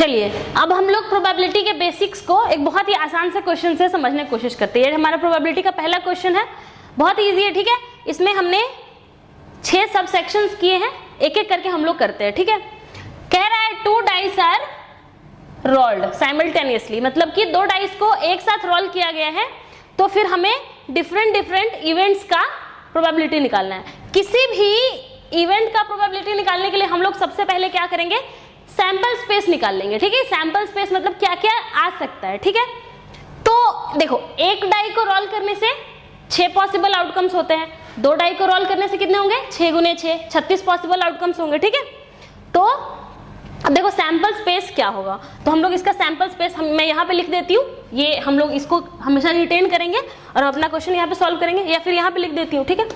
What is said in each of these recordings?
चलिए अब हम लोग प्रोबेबिलिटी के बेसिक्स को एक बहुत ही आसान से क्वेश्चन से समझने की कोशिश करते हैं। ये हमारा प्रोबेबिलिटी का पहला क्वेश्चन है, बहुत ही इजी है, ठीक है। इसमें हमने 6 सब सेक्शंस किए हैं, एक एक करके हम लोग करते हैं, ठीक है। कह रहा है 2 डाइस आर रोल्ड साइमल्टेनियसली, मतलब कि 2 डाइस को एक साथ रोल किया गया है, तो फिर हमें डिफरेंट इवेंट्स का प्रोबेबिलिटी निकालना है। किसी भी इवेंट का प्रोबेबिलिटी निकालने के लिए हम लोग सबसे पहले क्या करेंगे, सैंपल स्पेस निकाल लेंगे, ठीक है। सैंपल स्पेस मतलब क्या क्या आ सकता है, ठीक है। तो देखो एक डाई को रोल करने से 6 पॉसिबल आउटकम्स होते हैं, 2 डाई को रोल करने से कितने होंगे, 6 गुने 6 36 पॉसिबल आउटकम्स होंगे, ठीक है। तो अब देखो सैंपल स्पेस क्या होगा, तो हम लोग इसका सैंपल स्पेस मैं यहाँ पे लिख देती हूँ, ये हम लोग इसको हमेशा रिटेन करेंगे और अपना क्वेश्चन यहाँ पे सॉल्व करेंगे, या फिर यहाँ पे लिख देती हूँ, ठीक है।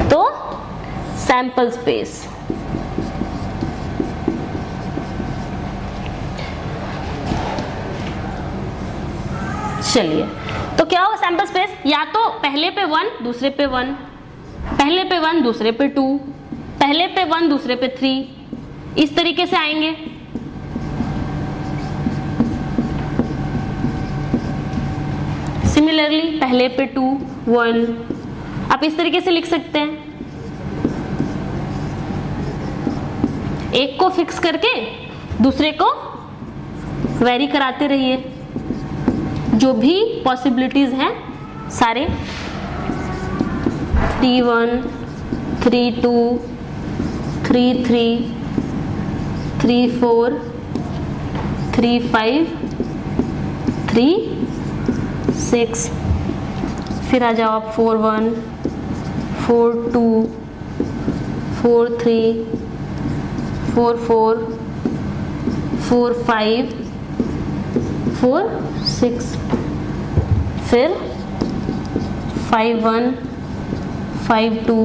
तो सैंपल स्पेस, चलिए तो क्या होगा सैंपल स्पेस, या तो पहले पे 1 दूसरे पे 1, पहले पे 1 दूसरे पे 2, पहले पे 1 दूसरे पे 3, इस तरीके से आएंगे। सिमिलरली पहले पे 2 1, आप इस तरीके से लिख सकते हैं, एक को फिक्स करके दूसरे को वेरी कराते रहिए, जो भी पॉसिबिलिटीज हैं सारे 3 1 3 2 3 3 3 4 3 5 3 6, फिर आ जाओ आप 4 1 4 2 4 3 4 4 4 5 4 6, फिर 5 1 5 2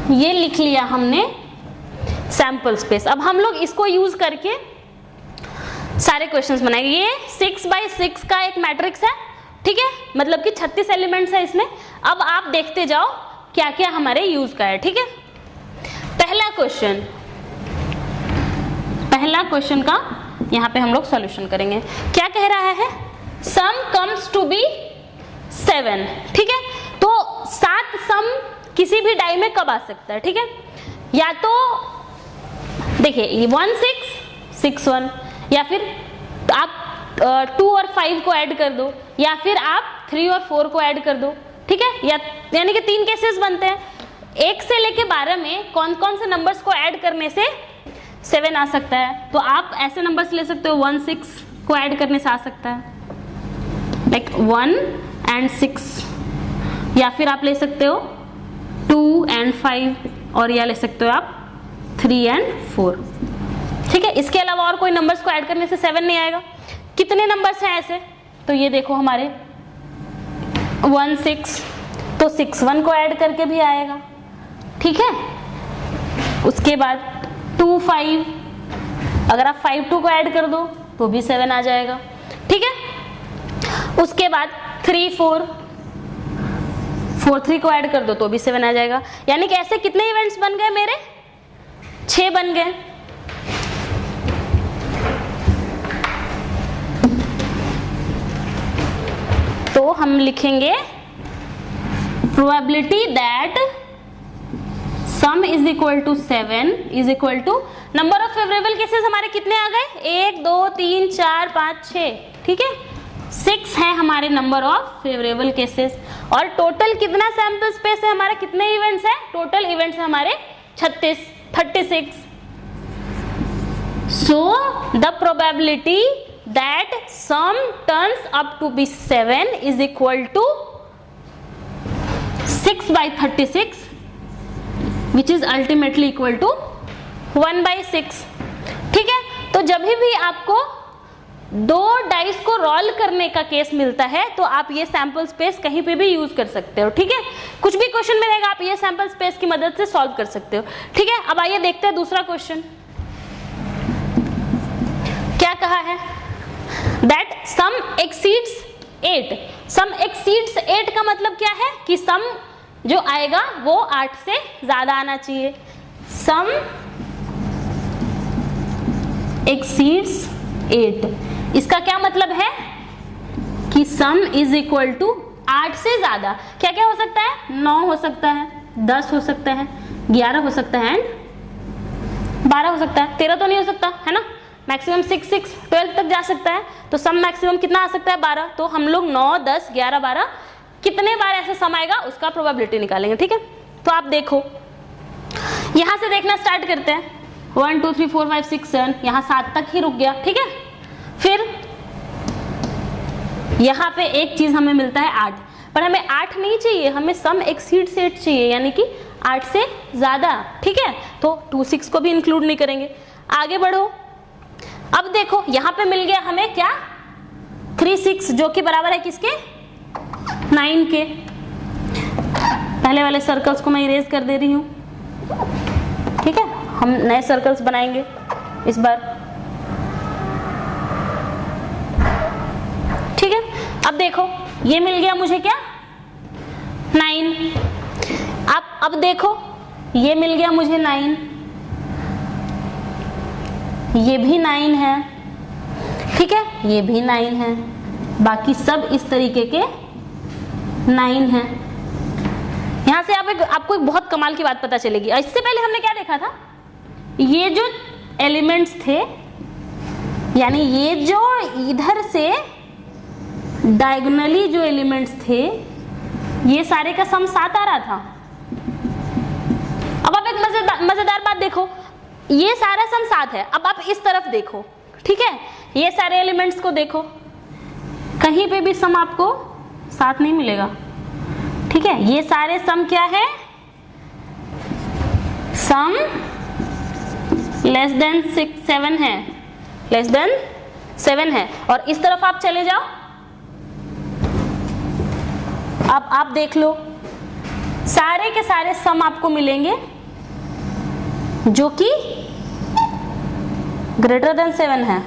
ये लिख लिया हमने सैंपल स्पेस। अब हम लोग इसको यूज करके सारे क्वेश्चंस बनाएंगे। ये 6 बाई 6 का एक मैट्रिक्स है, ठीक है, मतलब कि 36 एलिमेंट्स है इसमें। अब आप देखते जाओ क्या क्या हमारे यूज का है, ठीक है। पहला क्वेश्चन का यहाँ पे हम लोग सॉल्यूशन करेंगे। क्या कह रहा है, सम कम्स टू बी 7, ठीक है। तो 7 सम किसी भी डाई में कब आ सकता है, ठीक है। या तो देखिए 1 6 6 1, या फिर आप 2 और 5 को ऐड कर दो, या फिर आप 3 और 4 को ऐड कर दो, ठीक है। यानी कि 3 केसेस बनते हैं। 1 से लेके 12 में कौन कौन से नंबर्स को ऐड करने से 7 आ सकता है, तो आप ऐसे नंबर्स ले सकते हो। 1 6 को ऐड करने से आ सकता है, लाइक 1 and 6, या फिर आप ले सकते हो 2 and 5, और या ले सकते हो आप 3 and 4, ठीक है। इसके अलावा और कोई नंबर्स को ऐड करने से 7 नहीं आएगा। कितने नंबर्स हैं ऐसे, तो ये देखो हमारे 1 6, तो 6 1 को ऐड करके भी आएगा, ठीक है। उसके बाद 2 5, अगर आप 5 2 को ऐड कर दो तो भी 7 आ जाएगा, ठीक है। उसके बाद 3 4 4 3 को ऐड कर दो तो भी 7 आ जाएगा। यानी कि ऐसे कितने इवेंट्स बन गए मेरे, 6 बन गए। तो हम लिखेंगे probability that sum is equal to 7 is equal to number of favourable cases हमारे कितने आ गए, 1 2 3 4 5 6, ठीक है। 6 है हमारे नंबर ऑफ फेवरेबल केसेस। और टोटल कितना सैंपल स्पेस है हमारा, कितने इवेंट्स है, टोटल इवेंट्स है हमारे 36। So the probability that sum turns up to be 7 is equal to 6 by 36, which is ultimately equal to 1/6, ठीक है। तो जब भी आपको दो डाइस को रोल करने का केस मिलता है तो आप ये सैंपल स्पेस कहीं पे भी यूज कर सकते हो, ठीक है। कुछ भी क्वेश्चन मिलेगा आप ये सैंपल स्पेस की मदद से सॉल्व कर सकते हो, ठीक है। अब आइए देखते हैं दूसरा क्वेश्चन क्या कहा है। That sum exceeds 8। Sum exceeds 8 का मतलब क्या है कि सम जो आएगा वो 8 से ज्यादा आना चाहिए। सम एक्सीड्स 8, इसका क्या मतलब है कि सम इज इक्वल टू 8 से ज्यादा। क्या क्या हो सकता है? 9 हो सकता है, 10 हो सकता है, 11 हो सकता है एंड 12 हो सकता है। 13 तो नहीं हो सकता है ना, मैक्सिमम 6 12 तक जा सकता है। तो सम मैक्सिमम कितना आ सकता है? 12। तो हम लोग 9 10 11 12 कितने बार ऐसा सम आएगा उसका प्रोबेबिलिटी निकालेंगे, ठीक है। तो आप देखो यहां से देखना स्टार्ट करते हैं। 1 2 3 4 5 6 7, यहाँ 7 तक ही रुक गया, ठीक है। फिर यहाँ पे एक चीज हमें मिलता है 8, पर हमें 8 नहीं चाहिए, हमें सम एक्सीड्स 8 चाहिए, यानी कि 8 से ज्यादा, ठीक है। तो 2 6 को भी इंक्लूड नहीं करेंगे। आगे बढ़ो, अब देखो यहाँ पे मिल गया हमें क्या? 3 6 जो कि बराबर है किसके? 9 के। पहले वाले सर्कल्स को मैं इरेज कर दे रही हूँ, ठीक है। हम नए सर्कल्स बनाएंगे इस बार, ठीक है। अब देखो ये मिल गया मुझे क्या? 9। अब देखो ये मिल गया मुझे 9, ये भी 9 है, ठीक है, ये भी 9 है, बाकी सब इस तरीके के 9 है। यहां से आपको एक बहुत कमाल की बात पता चलेगी। इससे पहले हमने क्या देखा था? ये जो एलिमेंट्स थे, यानी ये जो इधर से डायगोनली जो एलिमेंट्स थे, ये सारे का सम 7 आ रहा था। अब आप एक मजेदार बात देखो, ये सारा सम 7 है। अब आप इस तरफ देखो, ठीक है, ये सारे एलिमेंट्स को देखो, कहीं पे भी सम आपको 7 नहीं मिलेगा, ठीक है। ये सारे सम क्या है? सम लेस देन 6 7 है, लेस देन 7 है। और इस तरफ आप चले जाओ, अब आप देख लो सारे के सारे सम आपको मिलेंगे जो कि ग्रेटर देन 7 है,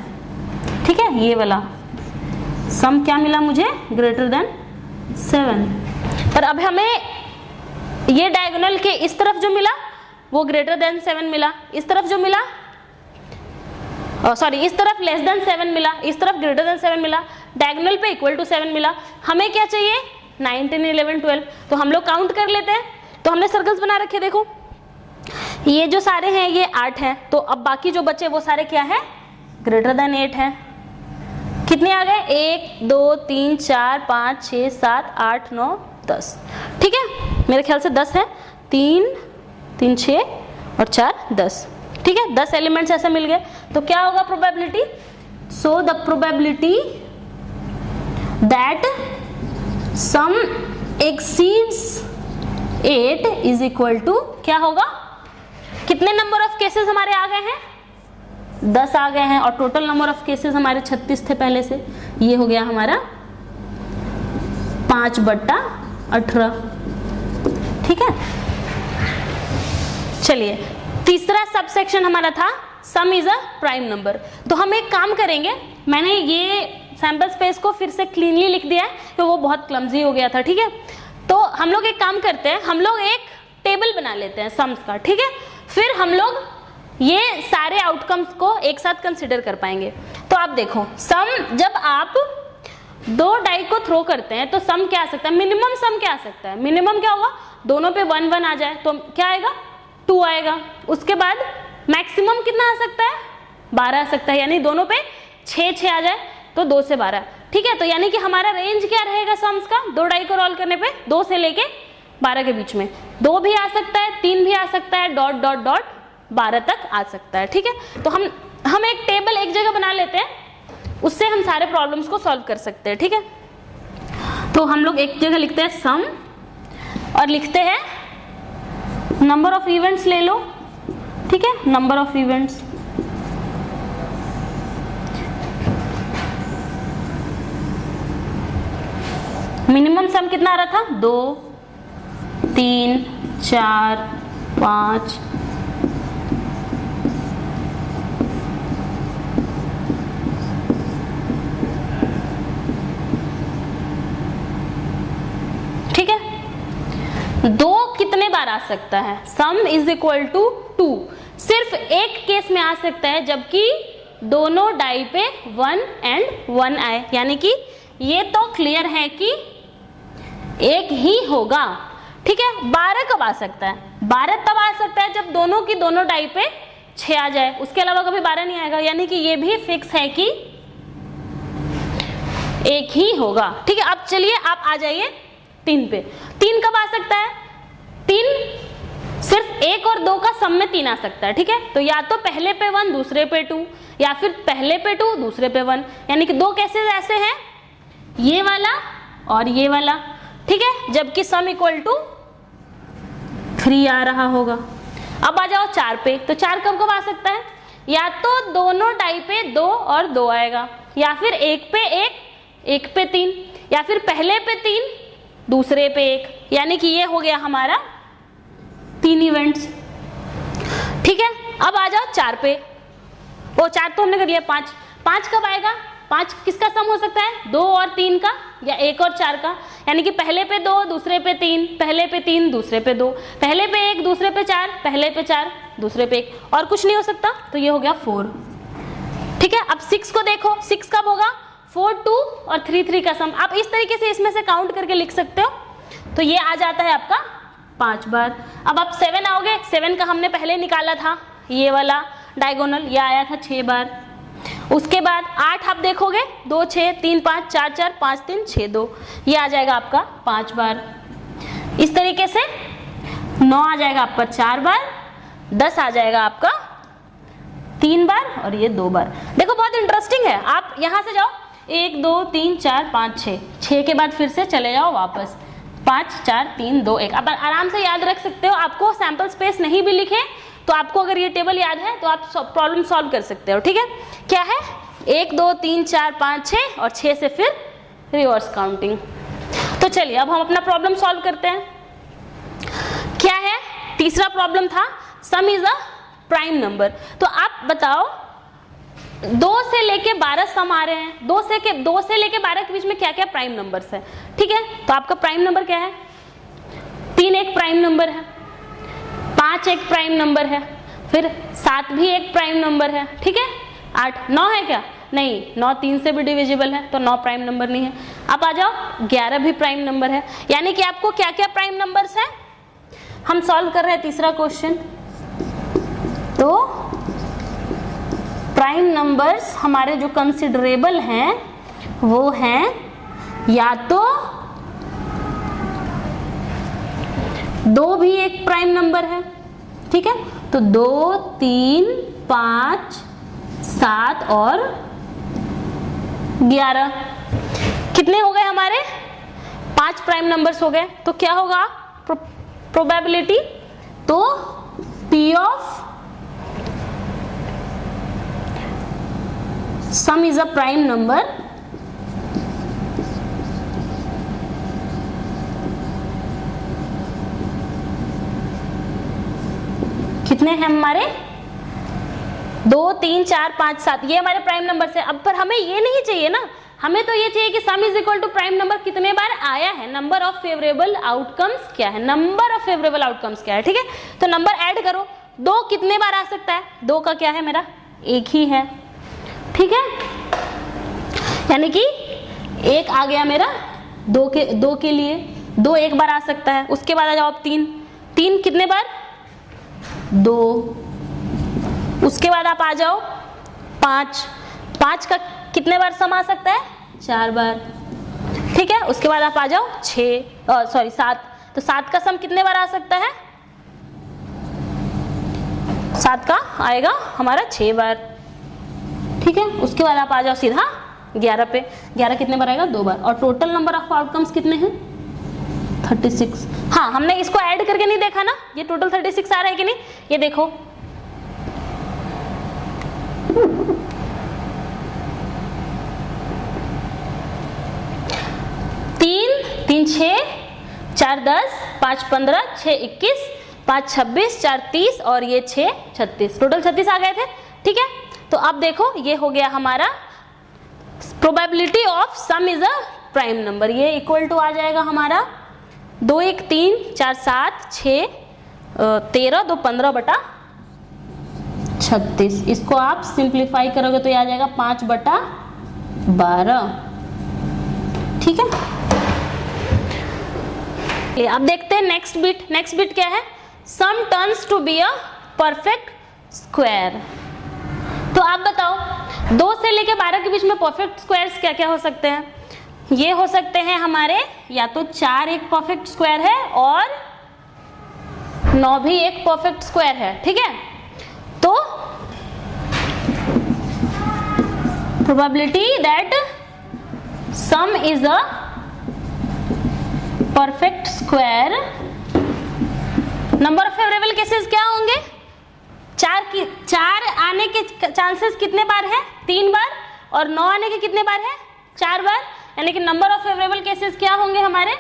ठीक है। ये वाला सम क्या मिला मुझे? Greater than 7। पर अब हमें ये डायगोनल के इस तरफ जो मिला वो ग्रेटर देन 7 मिला, इस तरफ जो मिला सॉरी इस तरफ लेस देन 7 मिला, इस तरफ ग्रेटर देन 7 मिला, डायगोनल पे इक्वल टू 7 मिला। हमें क्या चाहिए? 9 10 11 12। तो हम लोग काउंट कर लेते हैं। तो हमने सर्कल्स बना रखे, देखो ये जो सारे हैं ये 8 हैं, तो अब बाकी जो बचे वो सारे क्या है? ग्रेटर देन 8 है। कितने आ गए? 1 2 3 4 5 6 7 8 9 10, ठीक है। मेरे ख्याल से 10 है, 3 3 6 और 4 10, ठीक है। 10 एलिमेंट्स ऐसे मिल गए। तो क्या होगा probability? So the probability that sum exceeds 8 is equal to क्या होगा? कितने नंबर ऑफ केसेस हमारे आ गए हैं? 10 आ गए हैं, और टोटल नंबर ऑफ केसेस हमारे 36 थे पहले से। ये हो गया हमारा 5/18, ठीक है। चलिए तीसरा सबसेक्शन हमारा था सम इज अ प्राइम नंबर। तो हम एक काम करेंगे, मैंने ये सैंपल स्पेस को फिर से क्लीनली लिख दिया है तो वो बहुत क्लमजी हो गया था, ठीक है। तो हम लोग एक काम करते हैं, हम लोग एक टेबल बना लेते हैं सम्स का, ठीक है। फिर हम लोग ये सारे आउटकम्स को एक साथ कंसिडर कर पाएंगे। तो आप देखो सम, जब आप 2 डाई को थ्रो करते हैं तो सम क्या आ सकता है? मिनिमम सम क्या आ सकता है? मिनिमम क्या होगा? दोनों पे 1 1 आ जाए तो क्या आएगा? 2 आएगा। उसके बाद मैक्सिमम कितना आ सकता है? 12 आ सकता है, यानी दोनों पे 6 6 आ जाए तो 2 से 12, ठीक है। तो यानी कि हमारा रेंज क्या रहेगा सम्स का? 2 डाई को रोल करने पे 2 से लेके 12 के बीच में। 2 भी आ सकता है, 3 भी आ सकता है, डॉट डॉट डॉट 12 तक आ सकता है, ठीक है। तो हम एक टेबल एक जगह बना लेते हैं, उससे हम सारे प्रॉब्लम्स को सॉल्व कर सकते हैं, ठीक है। तो हम लोग एक जगह लिखते हैं सम और लिखते हैं नंबर ऑफ इवेंट्स ले लो, ठीक है, नंबर ऑफ इवेंट्स। मिनिमम सम कितना आ रहा था? 2 3 4 5 ठीक है। 2 कितने बार आ सकता है? सम इज इक्वल टू 2 सिर्फ एक केस में आ सकता है, जबकि दोनों डाई पे 1 and 1 आए, यानी कि ये तो क्लियर है कि एक ही होगा। ठीक है। 12 कब आ सकता है? 12 तब आ सकता है जब दोनों की दोनों डाई पे 6 आ जाए, उसके अलावा कभी 12 नहीं आएगा, यानी कि ये भी फिक्स है कि एक ही होगा। ठीक है। अब चलिए आप आ जाइए 3 पे। 3 कब आ सकता है? 3 सिर्फ 1 और 2 का सम में 3 आ सकता है। ठीक है। तो या तो पहले पे 1 दूसरे पे 2, या फिर पहले पे 2 दूसरे पे 1, यानी कि 2 कैसे ऐसे हैं, ये वाला और ये वाला। ठीक है। जबकि सम इक्वल टू 3 आ रहा होगा। अब आ जाओ 4 पे। तो 4 कब कब आ सकता है? या तो दोनों डाई पे 2 और 2 आएगा, या फिर 1 पे 1 1 पे 3, या फिर पहले पे 3 दूसरे पे 1, यानी कि ये हो गया हमारा 3 इवेंट्स। ठीक है। अब आ जाओ 4 पे। वो 4 तो हमने कर लिया। 5 कब आएगा? 5 किसका सम हो सकता है? 2 और 3 का, या 1 और 4 का, यानी कि पहले पे 2 दूसरे पे 3, पहले पे 3 दूसरे पे 2, पहले पे 1 दूसरे पे 4, पहले पे 4 दूसरे पे 1, और कुछ नहीं हो सकता। तो ये हो गया 4। ठीक है। अब 6 को देखो, 6 कब होगा? 4 2 और 3 3 का सम। आप इस तरीके से इसमें से काउंट करके लिख सकते हो। तो ये आ जाता है आपका 5 बार। अब आप 7 आओगे। 7 का हमने पहले निकाला था, ये वाला डायगोनल, ये आया था 6 बार। उसके बाद 8 आप देखोगे, 2 6 3 5 4 4 5 3 6 2, ये आ जाएगा आपका 5 बार। इस तरीके से 9 आ जाएगा आपका 4 बार, 10 आ जाएगा आपका 3 बार, और ये 2 बार। देखो बहुत इंटरेस्टिंग है। आप यहां से जाओ 1 2 3 4 5 6 के बाद फिर से चले जाओ वापस 5 4 3 2 1। अब आराम से याद रख सकते हो। आपको सैंपल स्पेस नहीं भी लिखे तो आपको अगर ये टेबल याद है तो आप प्रॉब्लम सॉल्व कर सकते हो। ठीक है। क्या है? 1 2 3 4 5 6 और 6 से फिर रिवर्स काउंटिंग। तो चलिए अब हम अपना प्रॉब्लम सॉल्व करते हैं। क्या है? तीसरा प्रॉब्लम था सम इज अ प्राइम नंबर। तो आप बताओ 2 से लेके 12 सम आ रहे हैं। 2 से लेके 12 के बीच में क्या क्या प्राइम नंबर्स है? ठीक है। तो आपका प्राइम नंबर क्या है? 3 एक प्राइम नंबर है, 5 एक प्राइम नंबर है, फिर 7 भी एक प्राइम नंबर है। ठीक है। 8 9 है क्या? नहीं, 9 3 से भी डिविजिबल है, तो 9 प्राइम नंबर नहीं है। आप आ जाओ 11 भी प्राइम नंबर है। यानी कि आपको क्या क्या प्राइम नंबर्स है? हम सॉल्व कर रहे हैं तीसरा क्वेश्चन। तो प्राइम नंबर्स हमारे जो कंसिडरेबल हैं वो हैं या तो 2 भी एक प्राइम नंबर है। ठीक है। तो 2 3 5 7 और 11 कितने हो गए हमारे? 5 प्राइम नंबर्स हो गए। तो क्या होगा प्रोबेबिलिटी? तो P of some is a prime number कितने हैं हमारे? 2 3 4 5 7, ये हमारे प्राइम नंबर है। अब पर हमें ये नहीं चाहिए ना, हमें तो ये चाहिए कि sum is equal to prime number कितने बार आया है, नंबर ऑफ फेवरेबल आउटकम्स क्या है, नंबर ऑफ फेवरेबल आउटकम्स क्या है। ठीक है। तो नंबर ऐड करो। 2 कितने बार आ सकता है? 2 का क्या है मेरा? 1 ही है। ठीक है। यानी कि 1 आ गया मेरा 2 के लिए। 2 एक बार आ सकता है। उसके बाद आ जाओ 3 कितने बार? 2। उसके बाद आप आ जाओ 5 का कितने बार सम आ सकता है? 4 बार। ठीक है। उसके बाद आप आ जाओ 7। तो 7 का सम कितने बार आ सकता है? 7 का आएगा हमारा 6 बार। ठीक है। उसके बाद आप आ जाओ सीधा 11 पे। 11 कितने बार आएगा? 2 बार। और टोटल नंबर ऑफ आउटकम्स कितने हैं? 36। हाँ, हमने इसको ऐड करके नहीं देखा ना, ये टोटल 36 आ रहा है कि नहीं, ये देखो। 3 6, 4 10, 5 15, 6 21, 5 26, 4 30 और ये 6 36, टोटल 36 आ गए थे। ठीक है, तो अब देखो ये हो गया हमारा probability of some is a prime number. ये इक्वल टू आ जाएगा हमारा 2 1 3 4 7 6 13 2 15 बटा 36। इसको आप सिंप्लीफाई करोगे तो ये आ जाएगा 5 बटा 12। ठीक है, अब देखते हैं नेक्स्ट बिट। नेक्स्ट बिट क्या है? Sum turns to be a perfect square. तो आप बताओ 2 से लेके 12 के बीच में परफेक्ट स्क्वायर्स क्या क्या हो सकते हैं? ये हो सकते हैं हमारे या तो 4 एक परफेक्ट स्क्वायर है और 9 भी एक परफेक्ट स्क्वायर है। ठीक है, तो probability that sum is a perfect square, number of favourable cases क्या होंगे? 4 आने के चांसेस कितने बार है? 3 बार। और 9 आने के कितने बार है? 4 बार। यानी कि नंबर ऑफ फेवरेबल केसेस क्या होंगे हमारे?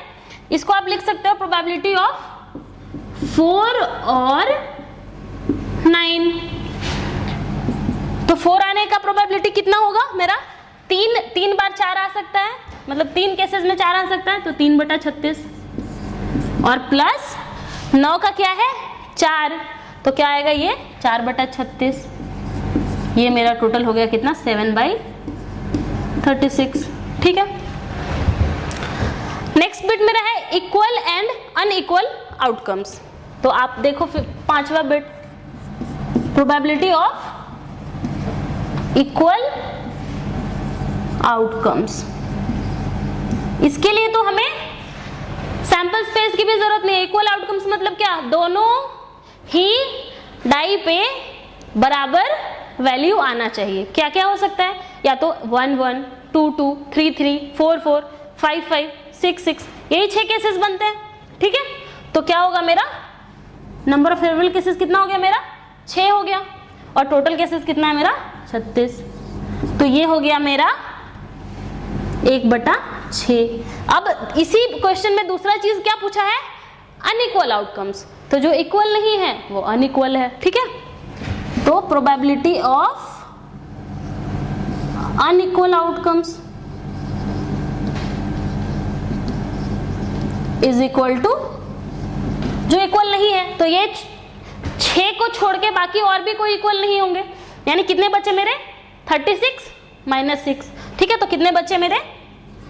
इसको आप लिख सकते हो प्रोबेबिलिटी ऑफ 4 और 9। तो 4 आने का प्रोबेबिलिटी कितना होगा मेरा? 3 बार 4 आ सकता है, मतलब 3 केसेस में 4 आ सकता है, तो 3 बटा 36 और प्लस 9 का क्या है? 4, तो क्या आएगा ये? 4 बटा 36। ये मेरा टोटल हो गया कितना? 7 बाई 36। ठीक है, नेक्स्ट बिट मेरा है इक्वल एंड अनइक्वल आउटकम्स। तो आप देखो फिर 5वां bit, probability of equal outcomes. इसके लिए तो हमें सैंपल स्पेस की भी जरूरत नहीं है। इक्वल आउटकम्स मतलब क्या? दोनों ही डाई पे बराबर वैल्यू आना चाहिए। क्या क्या हो सकता है? या तो 1 1, 2 2, 3 3, 4 4, 5 5, 6 6, यही 6 केसेस बनते हैं। ठीक है, तो क्या होगा मेरा नंबर ऑफ फेवरेबल केसेस कितना हो गया मेरा? 6 हो गया और टोटल केसेस कितना है मेरा? 36। तो ये हो गया मेरा 1 बटा 6। अब इसी क्वेश्चन में दूसरा चीज क्या पूछा है? Unequal outcomes. तो जो इक्वल नहीं है वो अनइक्वल है। ठीक है, तो probability of unequal outcomes is equal to, जो इक्वल नहीं है तो ये 6 को छोड़ के बाकी और भी कोई इक्वल नहीं होंगे। यानी कितने बचे मेरे? 36 माइनस 6। ठीक है, तो कितने बचे मेरे?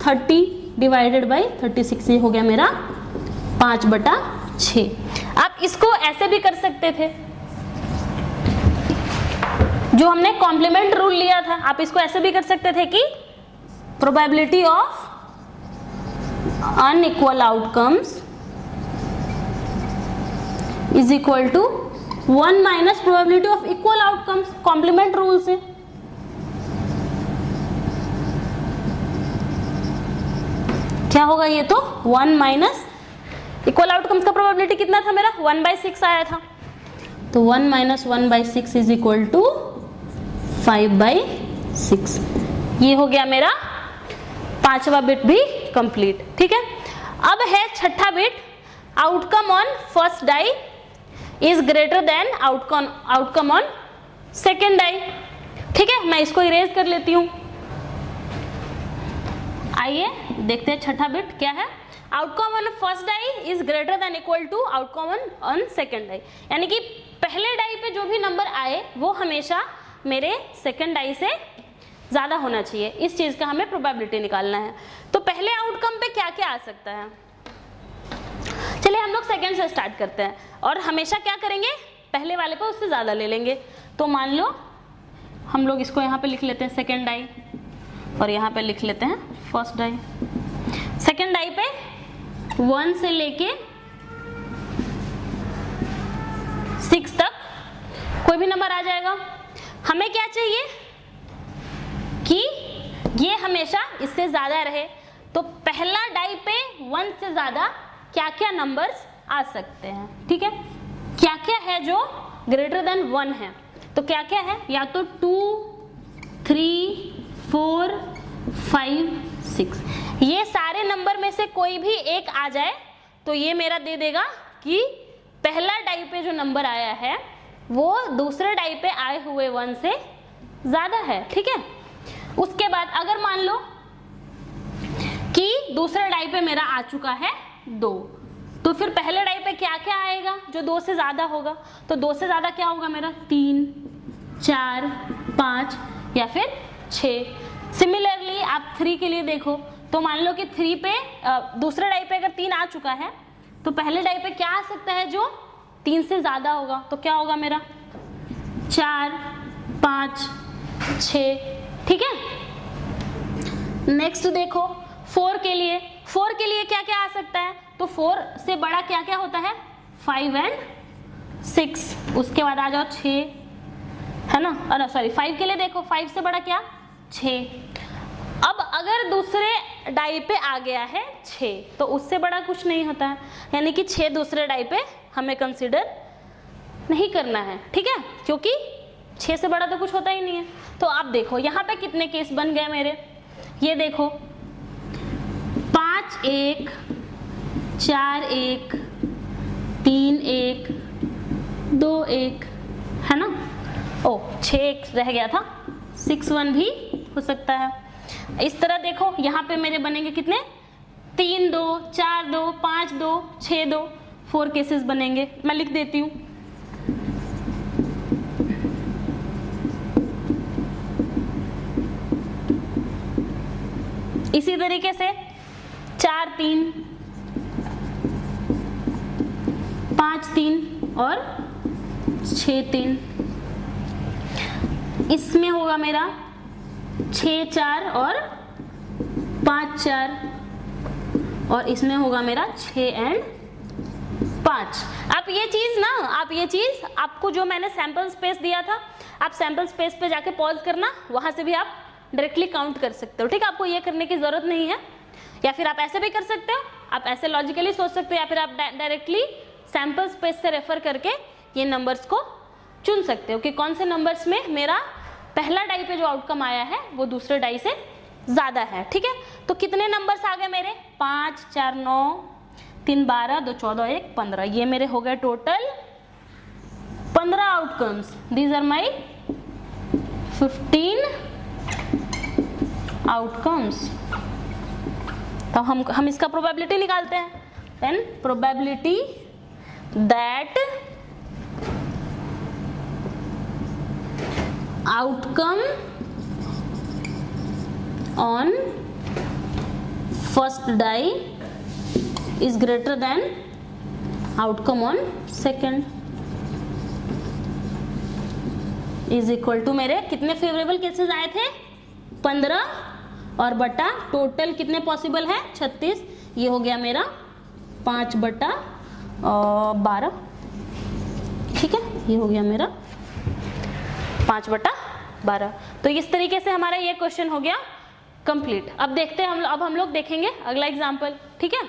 30 डिवाइडेड बाई 36। ये हो गया मेरा 5 बटा 6। आप इसको ऐसे भी कर सकते थे, जो हमने कॉम्प्लीमेंट रूल लिया था। आप इसको ऐसे भी कर सकते थे कि probability of unequal outcomes is equal to 1 minus probability of equal outcomes, complement rule से। क्या होगा ये? तो 1 माइनस इक्वल आउटकम्स का प्रोबेबिलिटी कितना था मेरा? 1/6 आया था। तो 1 माइनस 1/6 इज इक्वल टू 5/6। ये हो गया मेरा 5वां बिट भी कंप्लीट। ठीक है, अब है 6ठा bit, outcome on first die is greater than outcome on second die. ठीक है, मैं इसको इरेज कर लेती हूं। आइए देखते हैं 6ठा बिट क्या है। Outcome on first die is greater than equal to outcome on second die. यानी कि पहले डाई पे जो भी नंबर आए वो हमेशा मेरे सेकेंड डाई से ज्यादा होना चाहिए। इस चीज का हमें प्रोबेबिलिटी निकालना है। तो पहले आउटकम पे क्या क्या आ सकता है? चलिए हम लोग सेकेंड से स्टार्ट करते हैं और हमेशा क्या करेंगे? पहले वाले पे उससे ज्यादा ले लेंगे। तो मान लो हम लोग इसको यहाँ पे लिख लेते हैं सेकेंड डाई और यहाँ पे लिख लेते हैं फर्स्ट डाई। सेकेंड डाई पे 1 से लेके 6 तक कोई भी नंबर आ जाएगा। हमें क्या चाहिए कि ये हमेशा इससे ज्यादा रहे। तो पहला डाई पे 1 से ज्यादा क्या क्या नंबर्स आ सकते हैं? ठीक है, क्या क्या है जो ग्रेटर देन 1 है? तो क्या क्या है? या तो 2, 3, 4, 5, 6। ये सारे नंबर में से से कोई भी एक आ जाए तो ये मेरा दे देगा कि पहला डाई पे जो नंबर आया है वो दूसरे डाई पे आए हुए 1 से ज्यादा है, ठीक है। उसके बाद अगर मान लो कि दूसरे डाई पे मेरा आ चुका है 2, तो फिर पहले डाई पे क्या क्या आएगा जो 2 से ज्यादा होगा, तो 2 से ज्यादा क्या होगा मेरा 3, 4, 5 या फिर 6। सिमिलरली आप 3 के लिए देखो, तो मान लो कि 3 पे दूसरे डाई पे अगर 3 आ चुका है तो पहले डाई पे क्या आ सकता है जो 3 से ज्यादा होगा, तो क्या होगा मेरा 4, 5, 6, ठीक है। नेक्स्ट देखो 4 के लिए, 4 के लिए क्या क्या आ सकता है, तो 4 से बड़ा क्या क्या होता है 5 and 6, उसके बाद आ जाओ 6, है ना, अरे सॉरी 5 के लिए देखो, 5 से बड़ा क्या 6। अब अगर दूसरे डाई पे आ गया है 6 तो उससे बड़ा कुछ नहीं होता है, यानी कि 6 दूसरे डाई पे हमें कंसीडर नहीं करना है, ठीक है, क्योंकि 6 से बड़ा तो कुछ होता ही नहीं है। तो आप देखो यहाँ पे कितने केस बन गए मेरे, ये देखो 5 1, 4 1, 3 1, 2 1, है ना, ओ 6 1 रह गया था, 6 1 भी हो सकता है। इस तरह देखो यहाँ पे मेरे बनेंगे कितने 3 2, 4 2, 5 2, 6 2, 4 केसेस बनेंगे। मैं लिख देती हूँ, इसी तरीके से 4 3, 5 3 और 6 3, इसमें होगा मेरा 6 4 और 5 4, और इसमें होगा मेरा 6 and 5। आप ये चीज आपको जो मैंने सैंपल स्पेस दिया था, आप सैंपल स्पेस पे जाके पॉज करना, वहां से भी आप डायरेक्टली काउंट कर सकते हो, ठीक है। आपको ये करने की जरूरत नहीं है, या फिर आप ऐसे भी कर सकते हो, आप ऐसे लॉजिकली सोच सकते हो, या फिर आप डायरेक्टली सैंपल स्पेस से रेफर करके ये नंबर्स को चुन सकते हो कि कौन से नंबर्स में मेरा पहला डाई पे जो आउटकम आया है वो दूसरे डाई से ज्यादा है, ठीक है। तो कितने नंबर्स आ गए मेरे 5 4 9, 3 12, 2 14, 1 15, ये मेरे हो गए total 15 outcomes. These are my 15 outcomes. तो हम इसका प्रोबेबिलिटी निकालते हैं, then probability that outcome on first die is greater than outcome on second is equal to मेरे कितने फेवरेबल केसेस आए थे 15, और बटा टोटल कितने पॉसिबल है 36, ये हो गया मेरा 5/12, ठीक है, ये हो गया मेरा 5/12। तो इस तरीके से हमारा ये क्वेश्चन हो गया कंप्लीट। अब देखते हैं अब हम लोग देखेंगे अगला एग्जाम्पल, ठीक है।